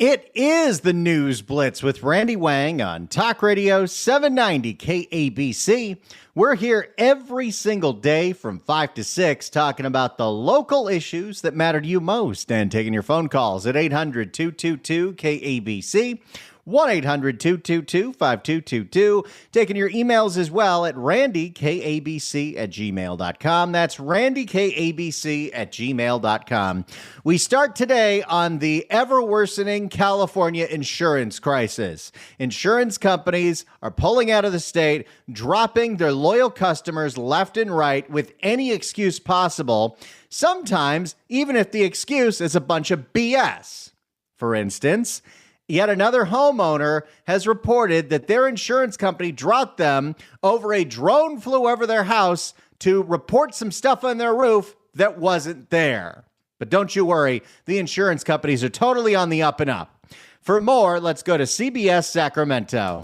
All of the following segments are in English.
It is the News Blitz with Randy Wang on Talk Radio 790 KABC. We're here every single day from 5 to 6 talking about the local issues that matter to you most and taking your phone calls at 800-222-KABC. 1-800-222-5222. Taking your emails as well at randykabc@gmail.com. That's randykabc@gmail.com. We start today on the ever-worsening California insurance crisis. Insurance companies are pulling out of the state, dropping their loyal customers left and right with any excuse possible, sometimes even if the excuse is a bunch of BS. For instance, yet another homeowner has reported that their insurance company dropped them over a drone flew over their house to report some stuff on their roof that wasn't there. But don't you worry, the insurance companies are totally on the up and up. For more, let's go to CBS Sacramento.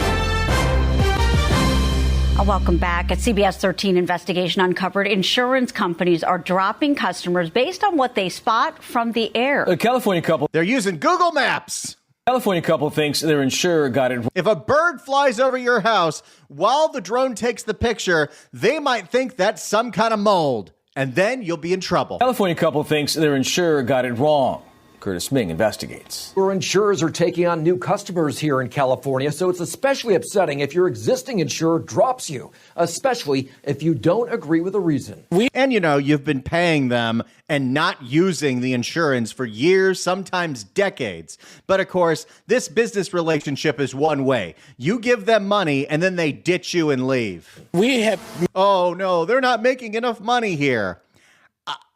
Welcome back. A CBS 13 investigation uncovered insurance companies are dropping customers based on what they spot from the air. A California couple. They're using Google Maps. California couple thinks their insurer got it. If a bird flies over your house while the drone takes the picture, they might think that's some kind of mold, and then you'll be in trouble. California couple thinks their insurer got it wrong. Curtis Ming investigates. Where insurers are taking on new customers here in California, so it's especially upsetting if your existing insurer drops you, especially if you don't agree with the reason. And you know, you've been paying them and not using the insurance for years, sometimes decades. But of course, this business relationship is one way. You give them money and then they ditch you and leave. Oh no, they're not making enough money here.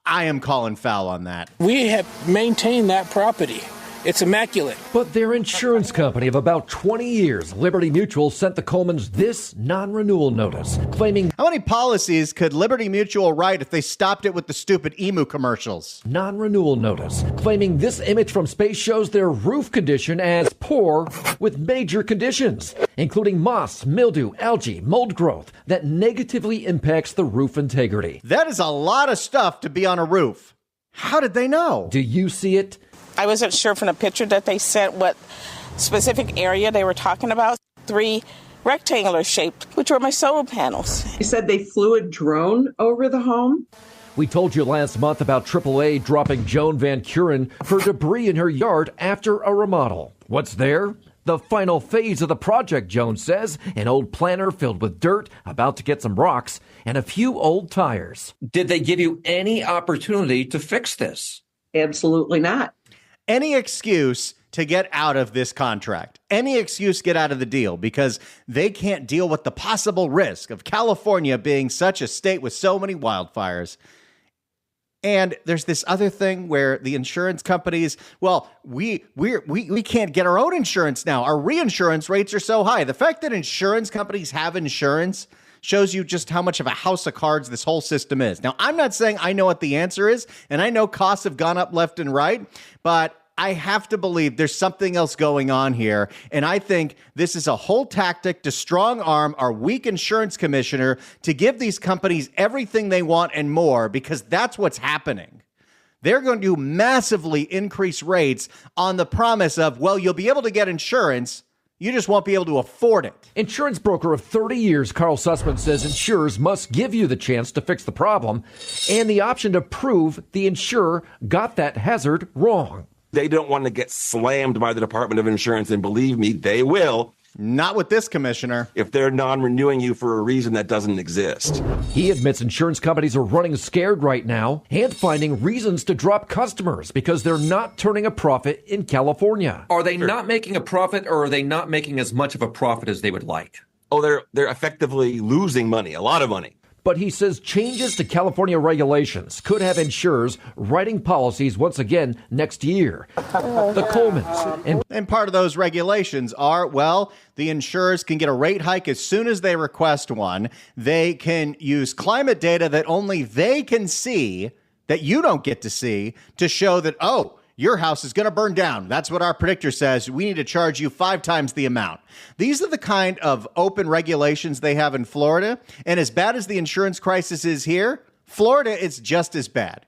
I am calling foul on that. We have maintained that property. It's immaculate. But their insurance company of about 20 years, Liberty Mutual, sent the Colemans this non-renewal notice, claiming... How many policies could Liberty Mutual write if they stopped it with the stupid emu commercials? Non-renewal notice, claiming this image from space shows their roof condition as poor with major conditions, including moss, mildew, algae, mold growth that negatively impacts the roof integrity. That is a lot of stuff to be on a roof. How did they know? Do you see it? I wasn't sure from the picture that they sent what specific area they were talking about. 3 rectangular shaped, which were my solar panels. He said they flew a drone over the home. We told you last month about AAA dropping Joan Van Kuren for debris in her yard after a remodel. What's there? The final phase of the project, Joan says, an old planter filled with dirt, about to get some rocks, and a few old tires. Did they give you any opportunity to fix this? Absolutely not. Any excuse to get out of this contract, any excuse to get out of the deal, because they can't deal with the possible risk of California being such a state with so many wildfires. And there's this other thing where the insurance companies, well, we can't get our own insurance now. Our reinsurance rates are so high. The fact that insurance companies have insurance shows you just how much of a house of cards this whole system is. Now, I'm not saying I know what the answer is, and I know costs have gone up left and right, but I have to believe there's something else going on here. And I think this is a whole tactic to strong arm our weak insurance commissioner to give these companies everything they want and more, because that's what's happening. They're going to massively increase rates on the promise of, well, you'll be able to get insurance. You just won't be able to afford it. Insurance broker of 30 years, Carl Sussman, says insurers must give you the chance to fix the problem and the option to prove the insurer got that hazard wrong. They don't want to get slammed by the Department of Insurance, and believe me, they will. Not with this commissioner. If they're non-renewing you for a reason that doesn't exist. He admits insurance companies are running scared right now and finding reasons to drop customers because they're not turning a profit in California. Are they not making a profit, or are they not making as much of a profit as they would like? Oh, they're effectively losing money, a lot of money. But he says changes to California regulations could have insurers writing policies once again next year. The Colemans. And part of those regulations are, well, the insurers can get a rate hike as soon as they request one. They can use climate data that only they can see, that you don't get to see, to show that, oh, your house is going to burn down. That's what our predictor says. We need to charge you 5 times the amount. These are the kind of open regulations they have in Florida. And as bad as the insurance crisis is here, Florida is just as bad.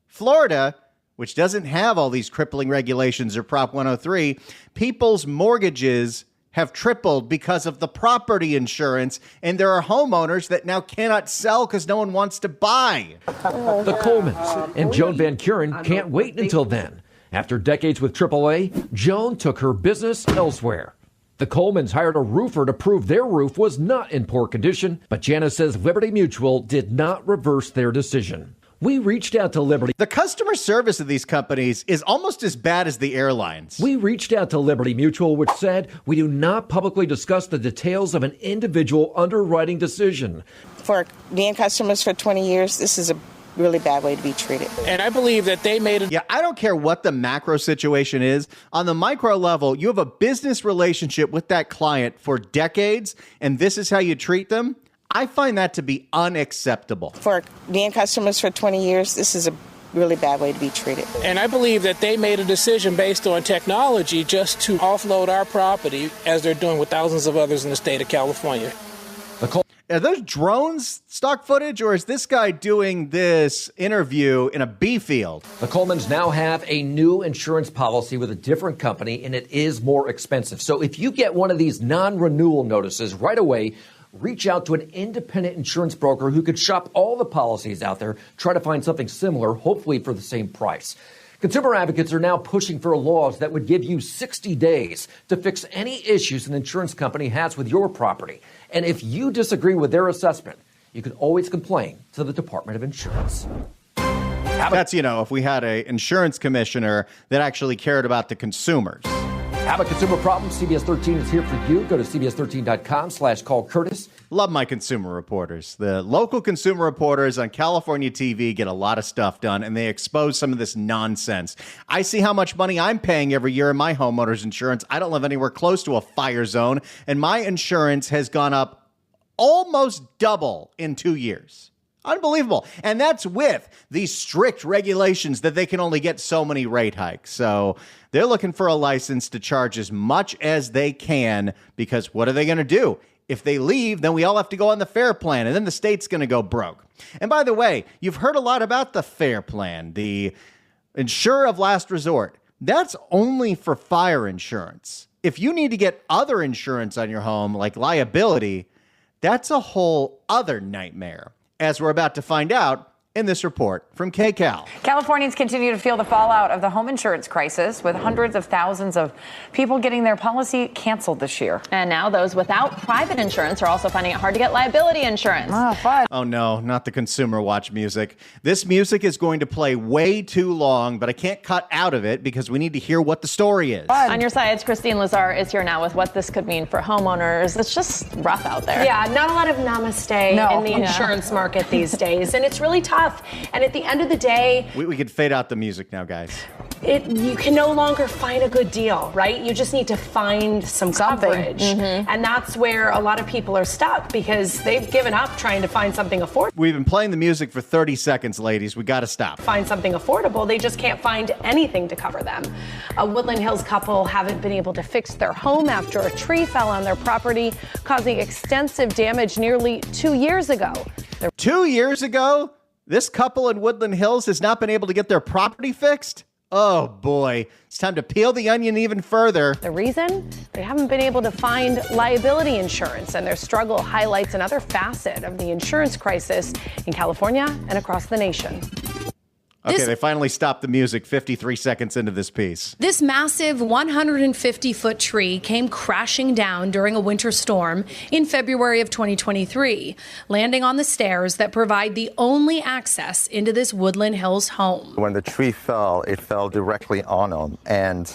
Florida, which doesn't have all these crippling regulations or Prop 103, people's mortgages have tripled because of the property insurance, and there are homeowners that now cannot sell because no one wants to buy. The Colemans and Joan Van Kuren can't wait until then. After decades with AAA, Joan took her business elsewhere. The Colemans hired a roofer to prove their roof was not in poor condition, but Janice says Liberty Mutual did not reverse their decision. We reached out to Liberty. The customer service of these companies is almost as bad as the airlines. We reached out to Liberty Mutual, which said we do not publicly discuss the details of an individual underwriting decision. For being customers for 20 years, this is a really bad way to be treated. And I believe that they made it. Yeah, I don't care what the macro situation is. On the micro level, you have a business relationship with that client for decades, and this is how you treat them. I find that to be unacceptable. For being customers for 20 years, this is a really bad way to be treated. And I believe that they made a decision based on technology just to offload our property, as they're doing with thousands of others in the state of California. Are those drones stock footage, or is this guy doing this interview in a bee field? The Colemans now have a new insurance policy with a different company, and it is more expensive. So if you get one of these non-renewal notices right away, reach out to an independent insurance broker who could shop all the policies out there, try to find something similar, hopefully for the same price. Consumer advocates are now pushing for laws that would give you 60 days to fix any issues an insurance company has with your property. And if you disagree with their assessment, you can always complain to the Department of Insurance. That's, if we had an insurance commissioner that actually cared about the consumers. Have a consumer problem? CBS 13 is here for you. Go to cbs13.com/call Curtis. Love my consumer reporters. The local consumer reporters on California TV get a lot of stuff done, and they expose some of this nonsense. I see how much money I'm paying every year in my homeowner's insurance. I don't live anywhere close to a fire zone, and my insurance has gone up almost double in 2 years. Unbelievable. And that's with these strict regulations that they can only get so many rate hikes. So they're looking for a license to charge as much as they can, because what are they going to do? If they leave, then we all have to go on the FAIR plan, and then the state's going to go broke. And by the way, you've heard a lot about the FAIR plan, the insurer of last resort. That's only for fire insurance. If you need to get other insurance on your home, like liability, that's a whole other nightmare, as we're about to find out in this report from KCAL. Californians continue to feel the fallout of the home insurance crisis, with hundreds of thousands of people getting their policy canceled this year. And now those without private insurance are also finding it hard to get liability insurance. Fun. Oh no, not the Consumer Watch music. This music is going to play way too long, but I can't cut out of it because we need to hear what the story is. On your sides, Christine Lazar is here now with what this could mean for homeowners. It's just rough out there. Yeah, not a lot of namaste in the insurance market these days, and it's really tough. And at the end of the day, we could fade out the music now, guys. You can no longer find a good deal, right? You just need to find some coverage. Mm-hmm. And that's where a lot of people are stuck, because they've given up trying to find something affordable. We've been playing the music for 30 seconds, ladies. We got to stop. Find something affordable. They just can't find anything to cover them. A Woodland Hills couple haven't been able to fix their home after a tree fell on their property, causing extensive damage nearly 2 years ago. 2 years ago? This couple in Woodland Hills has not been able to get their property fixed? Oh boy, it's time to peel the onion even further. The reason? They haven't been able to find liability insurance, and their struggle highlights another facet of the insurance crisis in California and across the nation. Okay, they finally stopped the music 53 seconds into this piece. This massive 150-foot tree came crashing down during a winter storm in February of 2023, landing on the stairs that provide the only access into this Woodland Hills home. When the tree fell, it fell directly on them and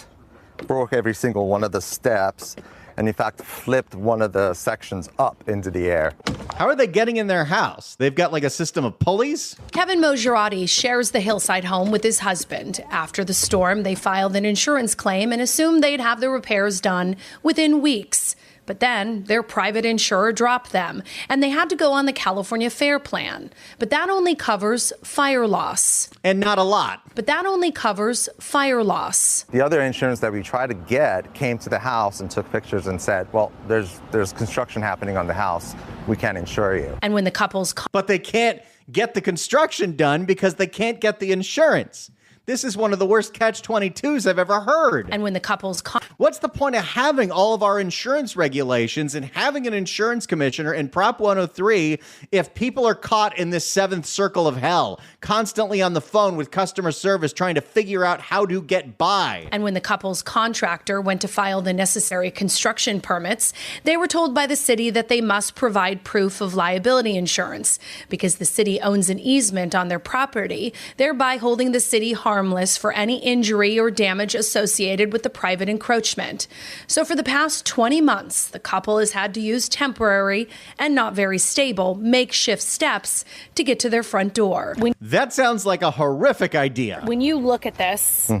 broke every single one of the steps, and in fact flipped one of the sections up into the air. How are they getting in their house? They've got like a system of pulleys? Kevin Mojirati shares the hillside home with his husband. After the storm, they filed an insurance claim and assumed they'd have the repairs done within weeks. But then their private insurer dropped them, and they had to go on the California FAIR plan. But that only covers fire loss. And not a lot. But that only covers fire loss. The other insurance that we tried to get came to the house and took pictures and said, well, there's construction happening on the house. We can't insure you. And when the couples... But they can't get the construction done because they can't get the insurance. This is one of the worst catch-22s I've ever heard. And when the couple's what's the point of having all of our insurance regulations and having an insurance commissioner in Prop 103 if people are caught in this seventh circle of hell, constantly on the phone with customer service trying to figure out how to get by? And when the couple's contractor went to file the necessary construction permits, they were told by the city that they must provide proof of liability insurance because the city owns an easement on their property, thereby holding the city harmless for any injury or damage associated with the private encroachment. So for the past 20 months, the couple has had to use temporary and not very stable makeshift steps to get to their front door. That sounds like a horrific idea. When you look at this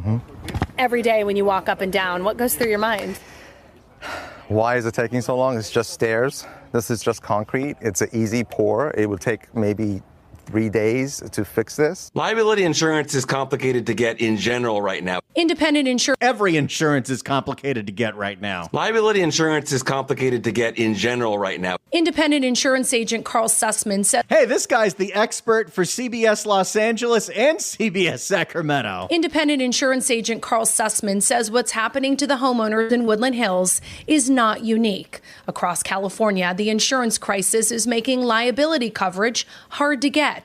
every day when you walk up and down, what goes through your mind? Why is it taking so long? It's just stairs. This is just concrete. It's an easy pour. It would take maybe 3 days to fix this. Liability insurance is complicated to get in general right now. Independent insurance. Every insurance is complicated to get right now. Liability insurance is complicated to get in general right now. Independent insurance agent Carl Sussman said, hey, this guy's the expert for CBS Los Angeles and CBS Sacramento. Independent insurance agent Carl Sussman says what's happening to the homeowners in Woodland Hills is not unique. Across California, the insurance crisis is making liability coverage hard to get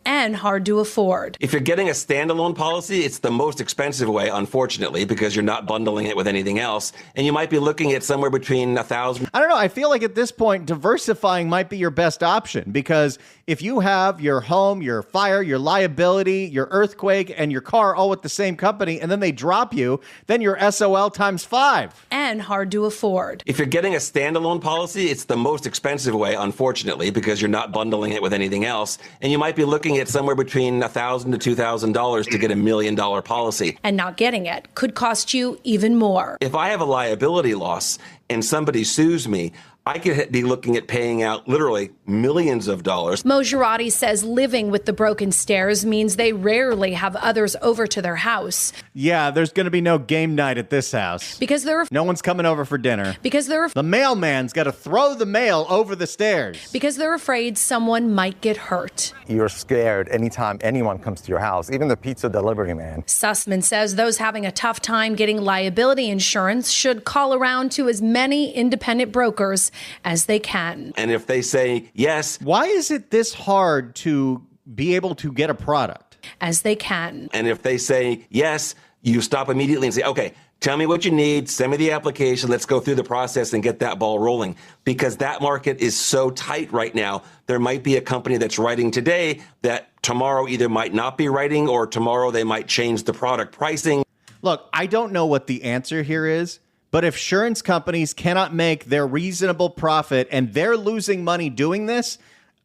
and hard to afford. If you're getting a standalone policy, it's the most expensive way, unfortunately, because you're not bundling it with anything else. And you might be looking at somewhere between $1,000. I don't know. I feel like at this point, diversifying might be your best option, because if you have your home, your fire, your liability, your earthquake, and your car all with the same company, and then they drop you, then you're SOL times 5. And hard to afford. If you're getting a standalone policy, it's the most expensive way, unfortunately, because you're not bundling it with anything else. And you might be looking at somewhere between $1,000 to $2,000 to get $1 million policy. And not getting it could cost you even more. If I have a liability loss and somebody sues me, I could be looking at paying out literally millions of dollars. Mo Girardi says living with the broken stairs means they rarely have others over to their house. Yeah, there's going to be no game night at this house. Because no one's coming over for dinner. Because the mailman's got to throw the mail over the stairs. Because they're afraid someone might get hurt. You're scared anytime anyone comes to your house, even the pizza delivery man. Sussman says those having a tough time getting liability insurance should call around to as many independent brokers as they can. And if they say yes. Why is it this hard to be able to get a product? As they can. And if they say yes, you stop immediately and say, okay, tell me what you need, send me the application, let's go through the process and get that ball rolling. Because that market is so tight right now, there might be a company that's writing today that tomorrow either might not be writing, or tomorrow they might change the product pricing. Look, I don't know what the answer here is, but if insurance companies cannot make their reasonable profit and they're losing money doing this,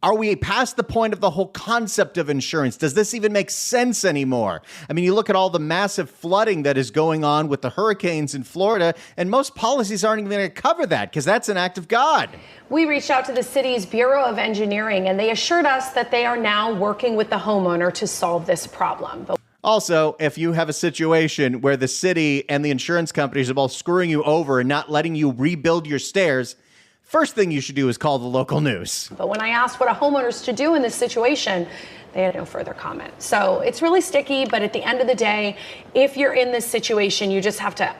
are we past the point of the whole concept of insurance? Does this even make sense anymore? I mean, you look at all the massive flooding that is going on with the hurricanes in Florida, and most policies aren't even going to cover that because that's an act of God. We reached out to the city's Bureau of Engineering, and they assured us that they are now working with the homeowner to solve this problem. Also, if you have a situation where the city and the insurance companies are both screwing you over and not letting you rebuild your stairs, first thing you should do is call the local news. But when I asked what a homeowner should do in this situation, they had no further comment. So it's really sticky, but at the end of the day, if you're in this situation, you just have to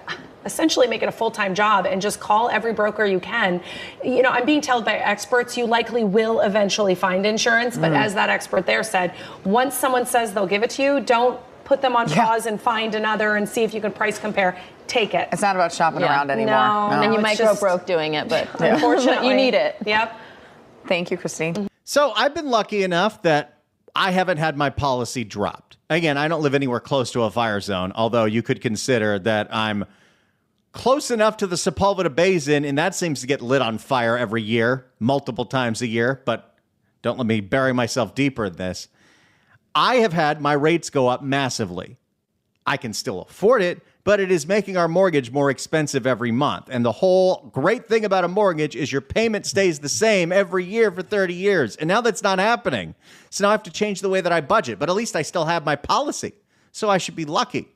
essentially make it a full-time job and just call every broker you can. You know, I'm being told by experts you likely will eventually find insurance, but as that expert there said, once someone says they'll give it to you, don't put them on pause and find another and see if you can price compare. Take it. It's not about shopping around anymore. No. And you might go broke doing it, but unfortunately you need it. Yep. Thank you, Christine. So I've been lucky enough that I haven't had my policy dropped. Again, I don't live anywhere close to a fire zone, although you could consider that I'm close enough to the Sepulveda Basin, and that seems to get lit on fire every year, multiple times a year, but don't let me bury myself deeper in this. I have had my rates go up massively. I can still afford it, but it is making our mortgage more expensive every month. And the whole great thing about a mortgage is your payment stays the same every year for 30 years. And now that's not happening. So now I have to change the way that I budget, but at least I still have my policy. So I should be lucky.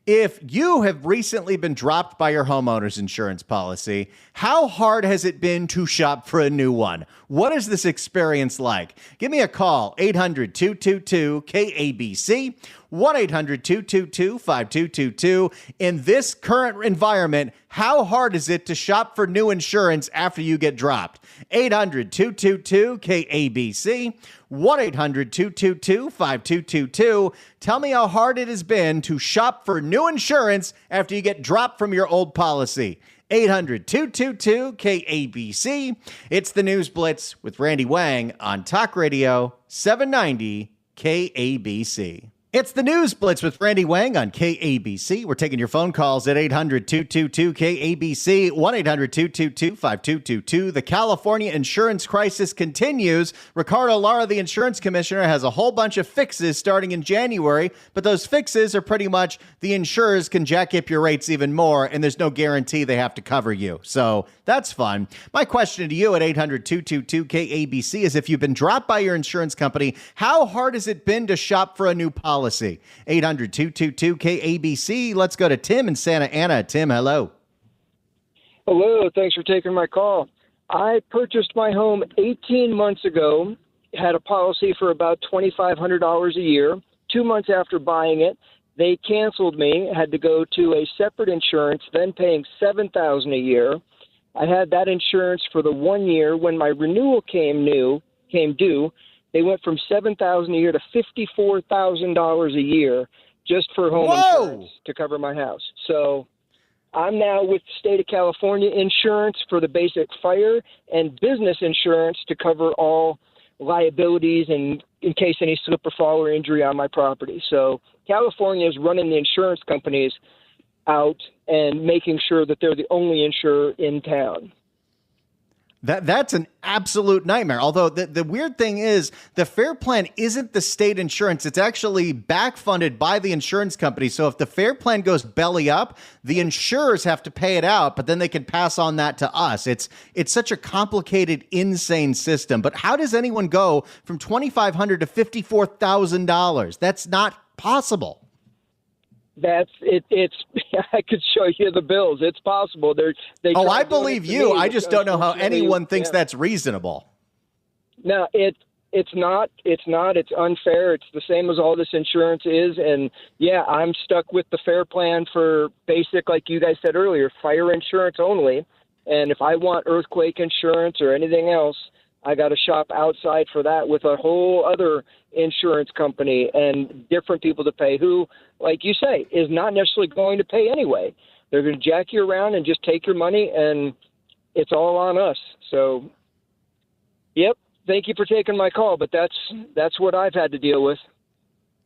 If you have recently been dropped by your homeowner's insurance policy, how hard has it been to shop for a new one? What is this experience like? Give me a call, 800-222-KABC, 1-800-222-5222. In this current environment, how hard is it to shop for new insurance after you get dropped? 800-222-KABC, 1-800-222-5222. Tell me how hard it has been to shop for new insurance after you get dropped from your old policy. 800-222-KABC. It's the News Blitz with Randy Wang on Talk Radio 790 KABC. It's the News Blitz with Randy Wang on KABC. We're taking your phone calls at 800-222-KABC, 1-800-222-5222. The California insurance crisis continues. Ricardo Lara, the insurance commissioner, has a whole bunch of fixes starting in January, but those fixes are pretty much the insurers can jack up your rates even more, and there's no guarantee they have to cover you. So that's fun. My question to you at 800-222-KABC is, if you've been dropped by your insurance company, how hard has it been to shop for a new policy? 800-222-KABC. Let's go to Tim in Santa Ana. Tim, hello. Hello. Thanks for taking my call. I purchased my home 18 months ago, had a policy for about $2,500 a year. 2 months after buying it, they canceled me, had to go to a separate insurance, then paying $7,000 a year. I had that insurance for the 1 year. When my renewal came due, they went from $7,000 a year to $54,000 a year just for home insurance to cover my house. So I'm now with the state of California insurance for the basic fire and business insurance to cover all liabilities and in case any slip or fall or injury on my property. So California is running the insurance companies out and making sure that they're the only insurer in town. That's an absolute nightmare. Although the weird thing is the FAIR Plan isn't the state insurance. It's actually back funded by the insurance company. So if the FAIR Plan goes belly up, the insurers have to pay it out, but then they can pass on that to us. It's such a complicated, insane system. But how does anyone go from $2,500 to $54,000? That's not possible. That's it. It's I could show you the bills. It's possible. I believe you. I just don't know how anyone thinks that's reasonable. No, it's not. It's not. It's unfair. It's the same as all this insurance is. And yeah, I'm stuck with the FAIR Plan for basic, like you guys said earlier, fire insurance only. And if I want earthquake insurance or anything else, I got to shop outside for that with a whole other insurance company and different people to pay who, like you say, is not necessarily going to pay anyway. They're going to jack you around and just take your money, and it's all on us. So, yep, thank you for taking my call, but that's what I've had to deal with.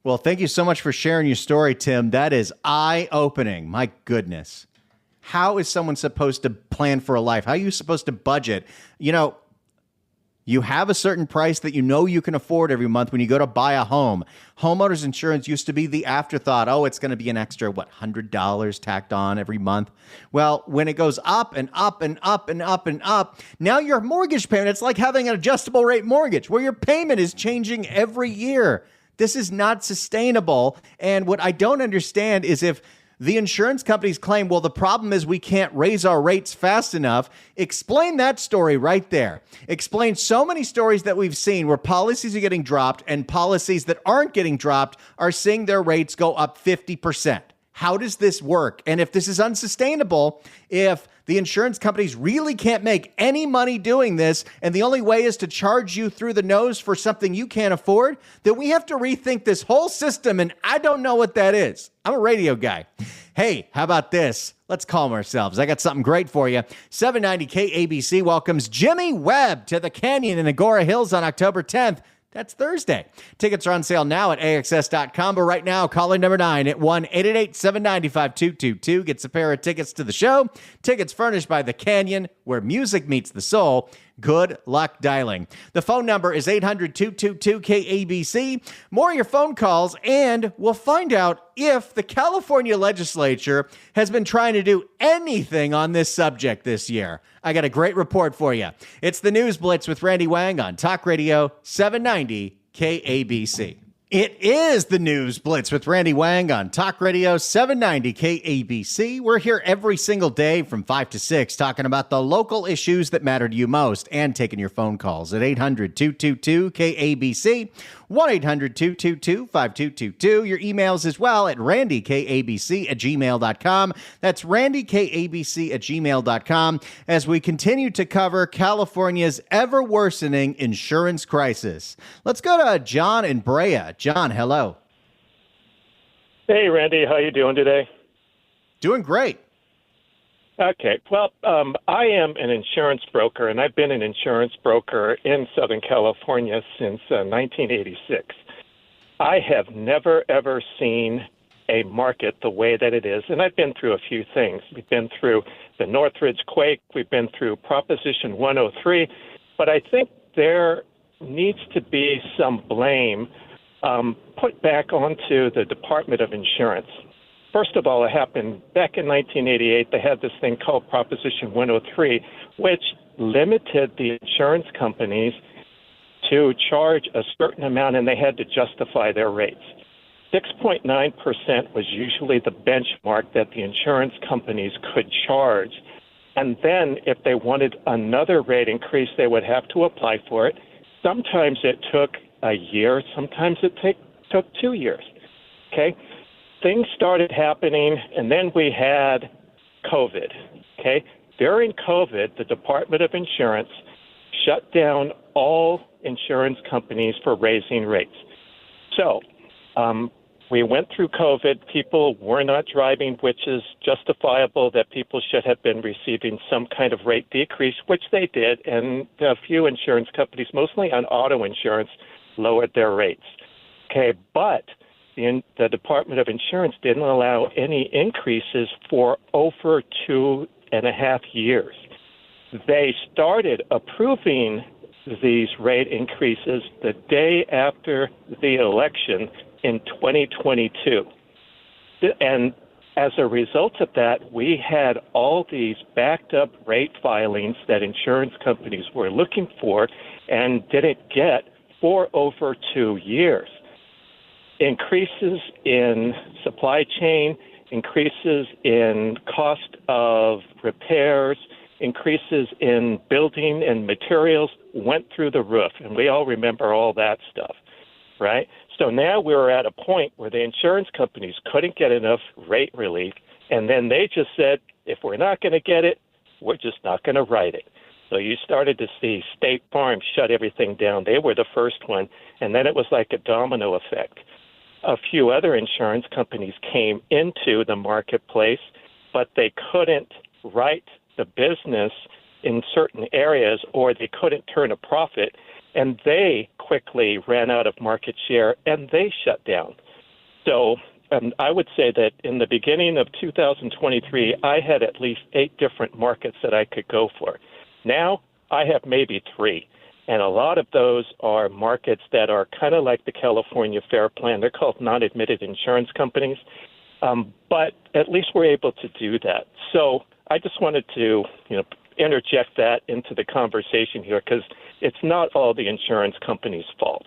Well, thank you so much for sharing your story, Tim. That is eye-opening. My goodness. How is someone supposed to plan for a life? How are you supposed to budget? You know, you have a certain price that you know you can afford every month when you go to buy a home. Homeowners insurance used to be the afterthought. Oh, it's going to be an extra, $100 tacked on every month. Well, when it goes up and up and up and up and up, now your mortgage payment, it's like having an adjustable rate mortgage where your payment is changing every year. This is not sustainable. And what I don't understand is if the insurance companies claim, well, the problem is we can't raise our rates fast enough. Explain that story right there. Explain so many stories that we've seen where policies are getting dropped and policies that aren't getting dropped are seeing their rates go up 50%. How does this work? And if this is unsustainable, if the insurance companies really can't make any money doing this, and the only way is to charge you through the nose for something you can't afford, then we have to rethink this whole system, and I don't know what that is. I'm a radio guy. Hey, how about this? Let's calm ourselves. I got something great for you. 790 KABC welcomes Jimmy Webb to the Canyon in Agora Hills on October 10th. That's Thursday. Tickets are on sale now at AXS.com, but right now, caller number 9 at 1-888-795-2222 gets a pair of tickets to the show. Tickets furnished by The Canyon, where music meets the soul. Good luck dialing. The phone number is 800-222-KABC. More of your phone calls, and we'll find out if the California legislature has been trying to do anything on this subject this year. I got a great report for you. It's the News Blitz with Randy Wang on Talk Radio 790 KABC. It is the News Blitz with Randy Wang on Talk Radio 790 KABC. We're here every single day from 5 to 6 talking about the local issues that matter to you most and taking your phone calls at 800-222-KABC, 1-800-222-5222. Your emails as well at randykabc@gmail.com. That's randykabc@gmail.com as we continue to cover California's ever-worsening insurance crisis. Let's go to John in Brea. John, hello. Hey, Randy. How you doing today? Doing great. Okay. Well, I am an insurance broker, and I've been an insurance broker in Southern California since 1986. I have never, ever seen a market the way that it is, and I've been through a few things. We've been through the Northridge quake. We've been through Proposition 103, but I think there needs to be some blame put back onto the Department of Insurance. First of all, it happened back in 1988. They had this thing called Proposition 103, which limited the insurance companies to charge a certain amount, and they had to justify their rates. 6.9% was usually the benchmark that the insurance companies could charge. And then if they wanted another rate increase, they would have to apply for it. Sometimes it took a year. Sometimes it took 2 years. Okay? Things started happening, and then we had COVID. Okay? During COVID, the Department of Insurance shut down all insurance companies for raising rates. So we went through COVID. People were not driving, which is justifiable that people should have been receiving some kind of rate decrease, which they did. And a few insurance companies, mostly on auto insurance, lowered their rates. Okay, but the Department of Insurance didn't allow any increases for over 2.5 years. They started approving these rate increases the day after the election in 2022. And as a result of that, we had all these backed up rate filings that insurance companies were looking for and didn't get for over 2 years. Increases in supply chain, increases in cost of repairs, increases in building and materials went through the roof. And we all remember all that stuff, right? So now we're at a point where the insurance companies couldn't get enough rate relief, and then they just said, if we're not going to get it, we're just not going to write it. So you started to see State Farm shut everything down. They were the first one, and then it was like a domino effect. A few other insurance companies came into the marketplace, but they couldn't write the business in certain areas, or they couldn't turn a profit, and they quickly ran out of market share, and they shut down. So I would say that in the beginning of 2023, I had at least 8 different markets that I could go for. Now I have maybe 3, and a lot of those are markets that are kind of like the California Fair Plan. They're called non-admitted insurance companies, but at least we're able to do that. So I just wanted to, interject that into the conversation here, because it's not all the insurance companies' fault.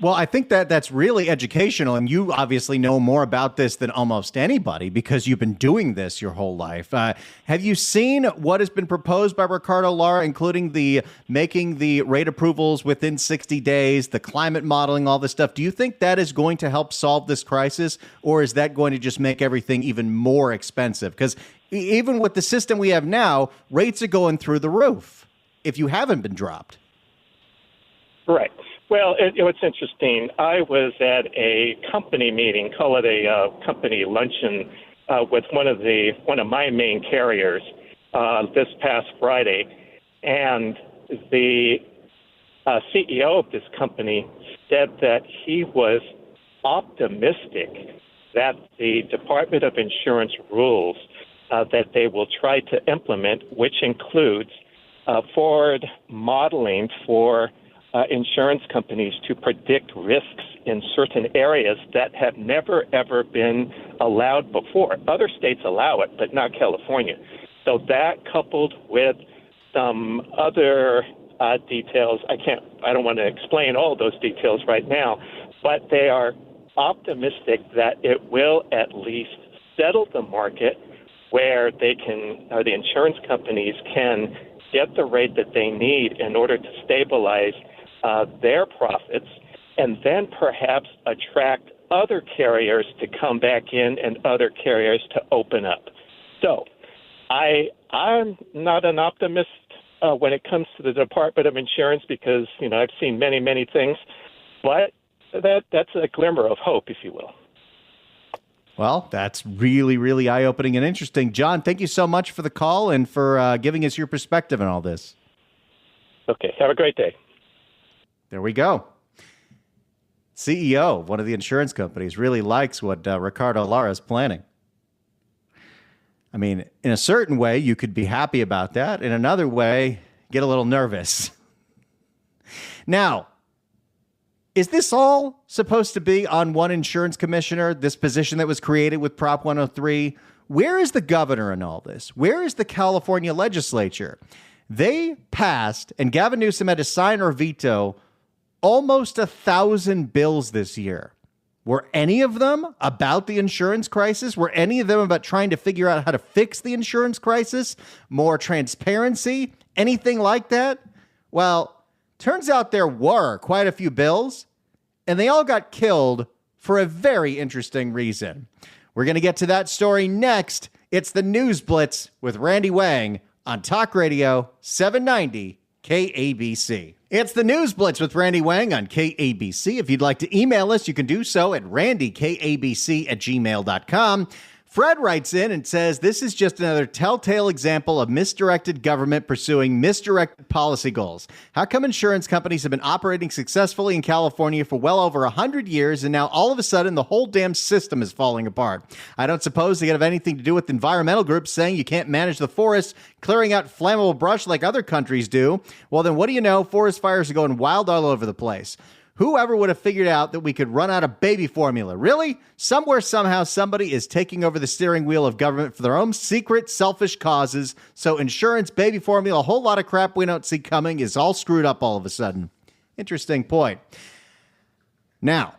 Well, I think that's really educational, and you obviously know more about this than almost anybody because you've been doing this your whole life. Have you seen what has been proposed by Ricardo Lara, including the making the rate approvals within 60 days, the climate modeling, all this stuff? Do you think that is going to help solve this crisis, or is that going to just make everything even more expensive? Because even with the system we have now, rates are going through the roof if you haven't been dropped. Right. Well, it's interesting. I was at a company meeting, call it a company luncheon, with one of my main carriers this past Friday, and the CEO of this company said that he was optimistic that the Department of Insurance rules that they will try to implement, which includes forward modeling for insurance companies to predict risks in certain areas that have never, ever been allowed before. Other states allow it, but not California. So that, coupled with some other details, I don't want to explain all those details right now, but they are optimistic that it will at least settle the market where they can, or the insurance companies can get the rate that they need in order to stabilize their profits, and then perhaps attract other carriers to come back in and other carriers to open up. So I'm not an optimist when it comes to the Department of Insurance because, I've seen many, many things, but that's a glimmer of hope, if you will. Well, that's really, really eye-opening and interesting. John, thank you so much for the call and for giving us your perspective on all this. Okay, have a great day. There we go. CEO of one of the insurance companies really likes what Ricardo Lara is planning. I mean, in a certain way, you could be happy about that. In another way, get a little nervous. Now, is this all supposed to be on one insurance commissioner, this position that was created with Prop 103? Where is the governor in all this? Where is the California legislature? They passed, and Gavin Newsom had to sign or veto almost 1,000 bills this year. Were any of them about the insurance crisis? Were any of them about trying to figure out how to fix the insurance crisis? More transparency? Anything like that? Well, turns out there were quite a few bills, and they all got killed for a very interesting reason. We're going to get to that story next. It's the News Blitz with Randy Wang on Talk Radio 790 KABC. It's the News Blitz with Randy Wang on KABC. If you'd like to email us, you can do so at randykabc@gmail.com. Fred writes in and says, this is just another telltale example of misdirected government pursuing misdirected policy goals. How come insurance companies have been operating successfully in California for well over 100 years, and now all of a sudden the whole damn system is falling apart? I don't suppose they have anything to do with environmental groups saying you can't manage the forest, clearing out flammable brush like other countries do. Well, then what do you know? Forest fires are going wild all over the place. Whoever would have figured out that we could run out of baby formula? Really? Somewhere, somehow, somebody is taking over the steering wheel of government for their own secret, selfish causes. So insurance, baby formula, a whole lot of crap we don't see coming is all screwed up all of a sudden. Interesting point. Now,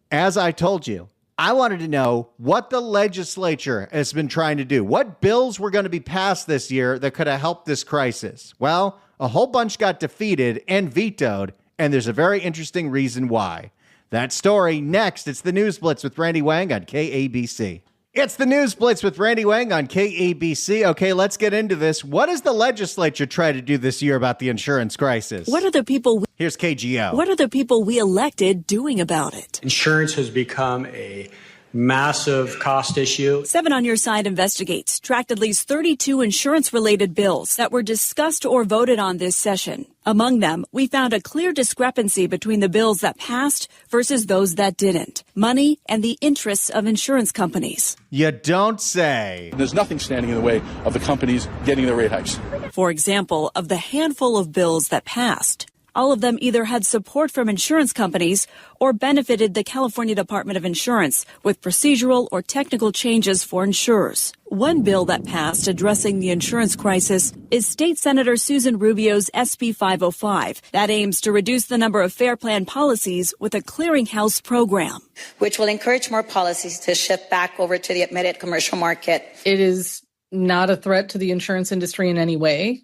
as I told you, I wanted to know what the legislature has been trying to do. What bills were going to be passed this year that could have helped this crisis? Well, a whole bunch got defeated and vetoed. And there's a very interesting reason why. That story next. It's the News Blitz with Randy Wang on KABC. It's the News Blitz with Randy Wang on KABC. Okay, let's get into this. What does the legislature try to do this year about the insurance crisis? What are the people? Here's KGO. What are the people we elected doing about it? Insurance has become a massive cost issue. 7 on Your Side investigates, tracked at least 32 insurance-related bills that were discussed or voted on this session. Among them, we found a clear discrepancy between the bills that passed versus those that didn't. Money and the interests of insurance companies. You don't say. There's nothing standing in the way of the companies getting their rate hikes. For example, of the handful of bills that passed, all of them either had support from insurance companies or benefited the California Department of Insurance with procedural or technical changes for insurers. One bill that passed addressing the insurance crisis is State Senator Susan Rubio's SB 505 that aims to reduce the number of fair plan policies with a clearinghouse program, which will encourage more policies to shift back over to the admitted commercial market. It is not a threat to the insurance industry in any way.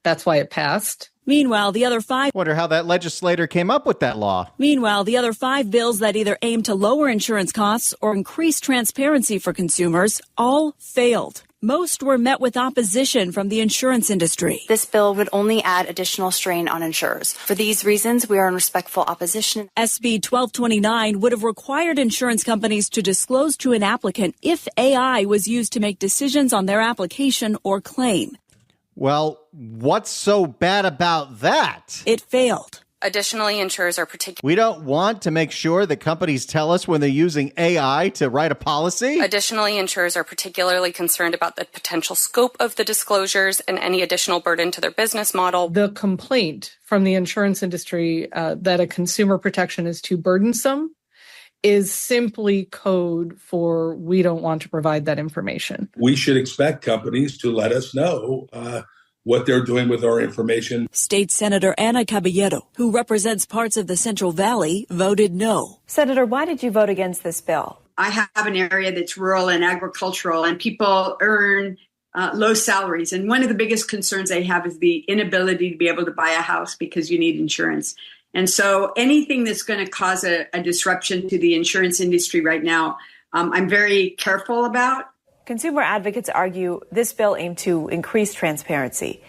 That's why it passed. Meanwhile, the other 5... Wonder how that legislator came up with that law. Meanwhile, the other 5 bills that either aim to lower insurance costs or increase transparency for consumers all failed. Most were met with opposition from the insurance industry. This bill would only add additional strain on insurers. For these reasons, we are in respectful opposition. SB 1229 would have required insurance companies to disclose to an applicant if AI was used to make decisions on their application or claim. Well, what's so bad about that? It failed. Additionally, insurers are We don't want to make sure that companies tell us when they're using AI to write a policy? Additionally, insurers are particularly concerned about the potential scope of the disclosures and any additional burden to their business model. The complaint from the insurance industry that a consumer protection is too burdensome is simply code for we don't want to provide that information. We should expect companies to let us know what they're doing with our information. State Senator Ana Caballero, who represents parts of the Central Valley, voted no. Senator, why did you vote against this bill? I have an area that's rural and agricultural, and people earn low salaries. And one of the biggest concerns I have is the inability to be able to buy a house because you need insurance. And so anything that's going to cause a disruption to the insurance industry right now, I'm very careful about. Consumer advocates argue this bill aimed to increase transparency.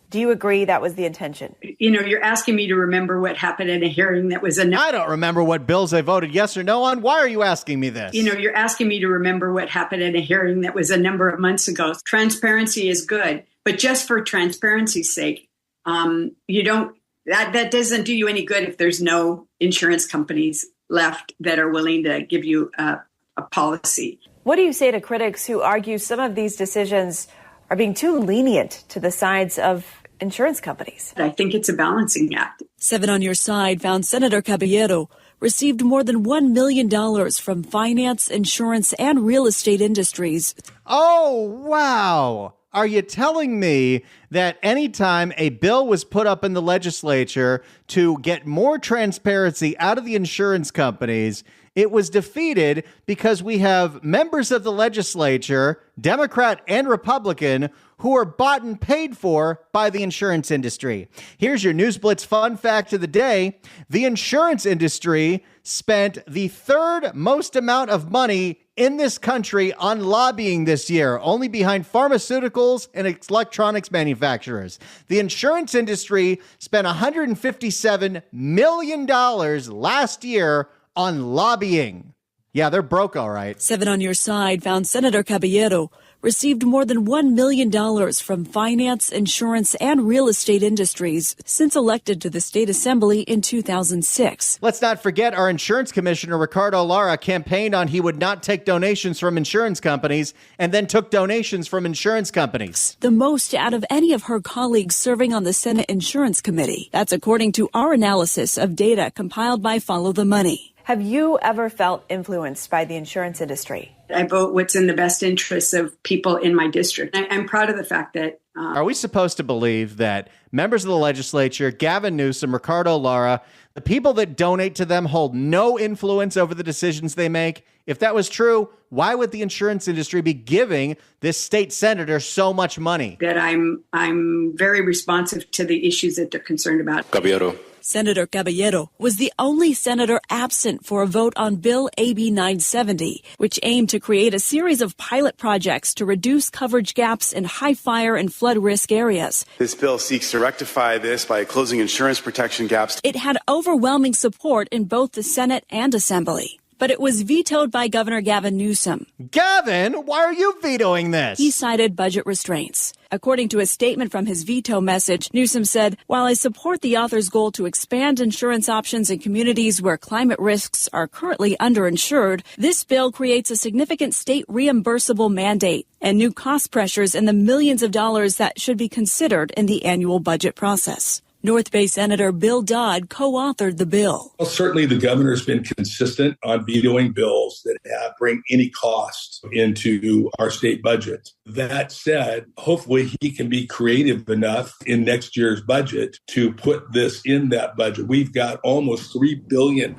Do you agree that was the intention? You know, you're asking me to remember what happened in a hearing that was I don't remember what bills I voted yes or no on. Why are you asking me this? You know, you're asking me to remember what happened in a hearing that was a number of months ago. Transparency is good, but just for transparency's sake, that doesn't do you any good if there's no insurance companies left that are willing to give you a policy. What do you say to critics who argue some of these decisions are being too lenient to the sides of insurance companies? I think it's a balancing act. 7 on Your Side found Senator Caballero received more than $1 million from finance, insurance, and real estate industries. Oh, wow. Are you telling me that anytime a bill was put up in the legislature to get more transparency out of the insurance companies, it was defeated because we have members of the legislature, Democrat and Republican, who are bought and paid for by the insurance industry? Here's your News Blitz fun fact of the day. The insurance industry spent the third most amount of money in this country on lobbying this year, only behind pharmaceuticals and electronics manufacturers. The insurance industry spent $157 million last year on lobbying. Yeah, they're broke, all right. 7 on Your Side found Senator Caballero received more than $1 million from finance, insurance, and real estate industries since elected to the state assembly in 2006. Let's not forget our insurance commissioner, Ricardo Lara, campaigned on he would not take donations from insurance companies and then took donations from insurance companies. The most out of any of her colleagues serving on the Senate Insurance Committee. That's according to our analysis of data compiled by Follow the Money. Have you ever felt influenced by the insurance industry? I vote what's in the best interests of people in my district. I'm proud of the fact that... Are we supposed to believe that members of the legislature, Gavin Newsom, Ricardo Lara, the people that donate to them hold no influence over the decisions they make? If that was true, why would the insurance industry be giving this state senator so much money? That I'm very responsive to the issues that they're concerned about. Caballero. Senator Caballero was the only senator absent for a vote on Bill AB 970, which aimed to create a series of pilot projects to reduce coverage gaps in high fire and flood risk areas. This bill seeks to rectify this by closing insurance protection gaps. It had overwhelming support in both the Senate and Assembly. But it was vetoed by Governor Gavin Newsom. Gavin, why are you vetoing this? He cited budget restraints. According to a statement from his veto message, Newsom said, "While I support the author's goal to expand insurance options in communities where climate risks are currently underinsured, this bill creates a significant state reimbursable mandate and new cost pressures in the millions of dollars that should be considered in the annual budget process." North Bay Senator Bill Dodd co-authored the bill. Well, certainly the governor's been consistent on vetoing bills that bring any cost into our state budget. That said, hopefully he can be creative enough in next year's budget to put this in that budget. We've got almost $3 billion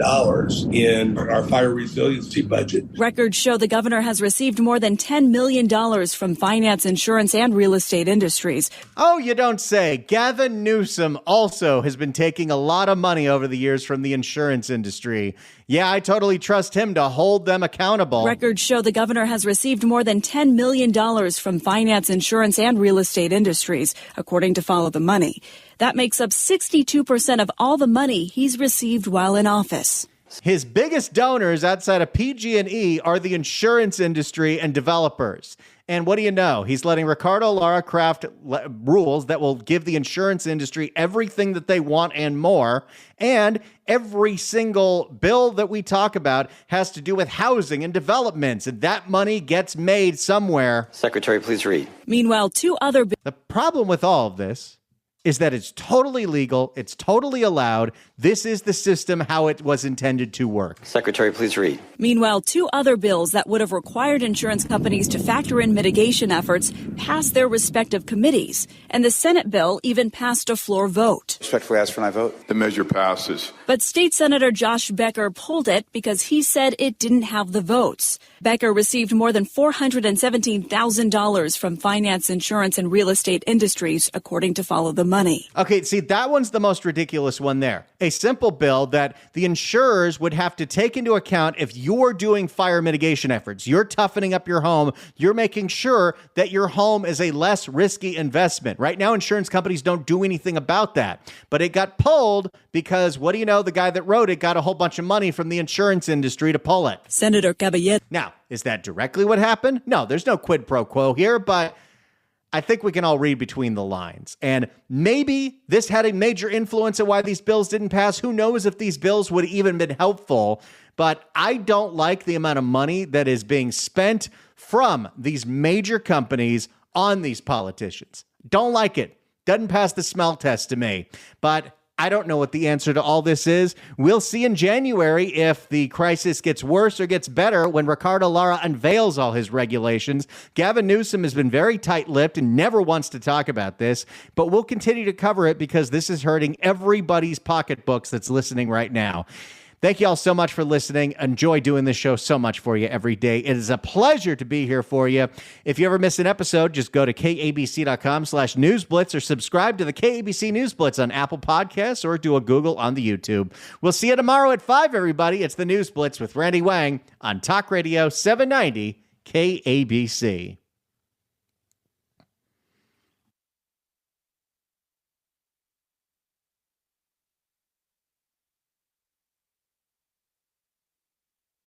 in our fire resiliency budget. Records show the governor has received more than $10 million from finance, insurance, and real estate industries. Oh, you don't say. Gavin Newsom also has been taking a lot of money over the years from the insurance industry. Yeah, I totally trust him to hold them accountable. Records show the governor has received more than $10 million from finance, insurance, and real estate industries, according to Follow the Money. That makes up 62% of all the money he's received while in office. His biggest donors outside of PG&E are the insurance industry and developers. And what do you know? He's letting Ricardo Lara craft rules that will give the insurance industry everything that they want and more. And every single bill that we talk about has to do with housing and developments. And that money gets made somewhere. Secretary, please read. Meanwhile, two other... The problem with all of this is that it's totally legal, it's totally allowed. This is the system how it was intended to work. Secretary, please read. Meanwhile, 2 other bills that would have required insurance companies to factor in mitigation efforts passed their respective committees, and the Senate bill even passed a floor vote. Respectfully ask for an aye vote. The measure passes. But State Senator Josh Becker pulled it because he said it didn't have the votes. Becker received more than $417,000 from finance, insurance, and real estate industries, according to Follow the Money. Okay, see, that one's the most ridiculous one there. A simple bill that the insurers would have to take into account if you're doing fire mitigation efforts, you're toughening up your home, you're making sure that your home is a less risky investment. Right now, insurance companies don't do anything about that. But it got pulled because, what do you know, the guy that wrote it got a whole bunch of money from the insurance industry to pull it. Senator Caballero. Now, is that directly what happened? No, there's no quid pro quo here, but I think we can all read between the lines. And maybe this had a major influence on why these bills didn't pass. Who knows if these bills would have even been helpful? But I don't like the amount of money that is being spent from these major companies on these politicians. Don't like it. Doesn't pass the smell test to me. But I don't know what the answer to all this is. We'll see in January if the crisis gets worse or gets better when Ricardo Lara unveils all his regulations. Gavin Newsom has been very tight-lipped and never wants to talk about this, but we'll continue to cover it because this is hurting everybody's pocketbooks that's listening right now. Thank you all so much for listening. Enjoy doing this show so much for you every day. It is a pleasure to be here for you. If you ever miss an episode, just go to kabc.com/newsblitz or subscribe to the KABC News Blitz on Apple Podcasts or do a Google on the YouTube. We'll see you tomorrow at 5, everybody. It's the News Blitz with Randy Wang on Talk Radio 790 KABC.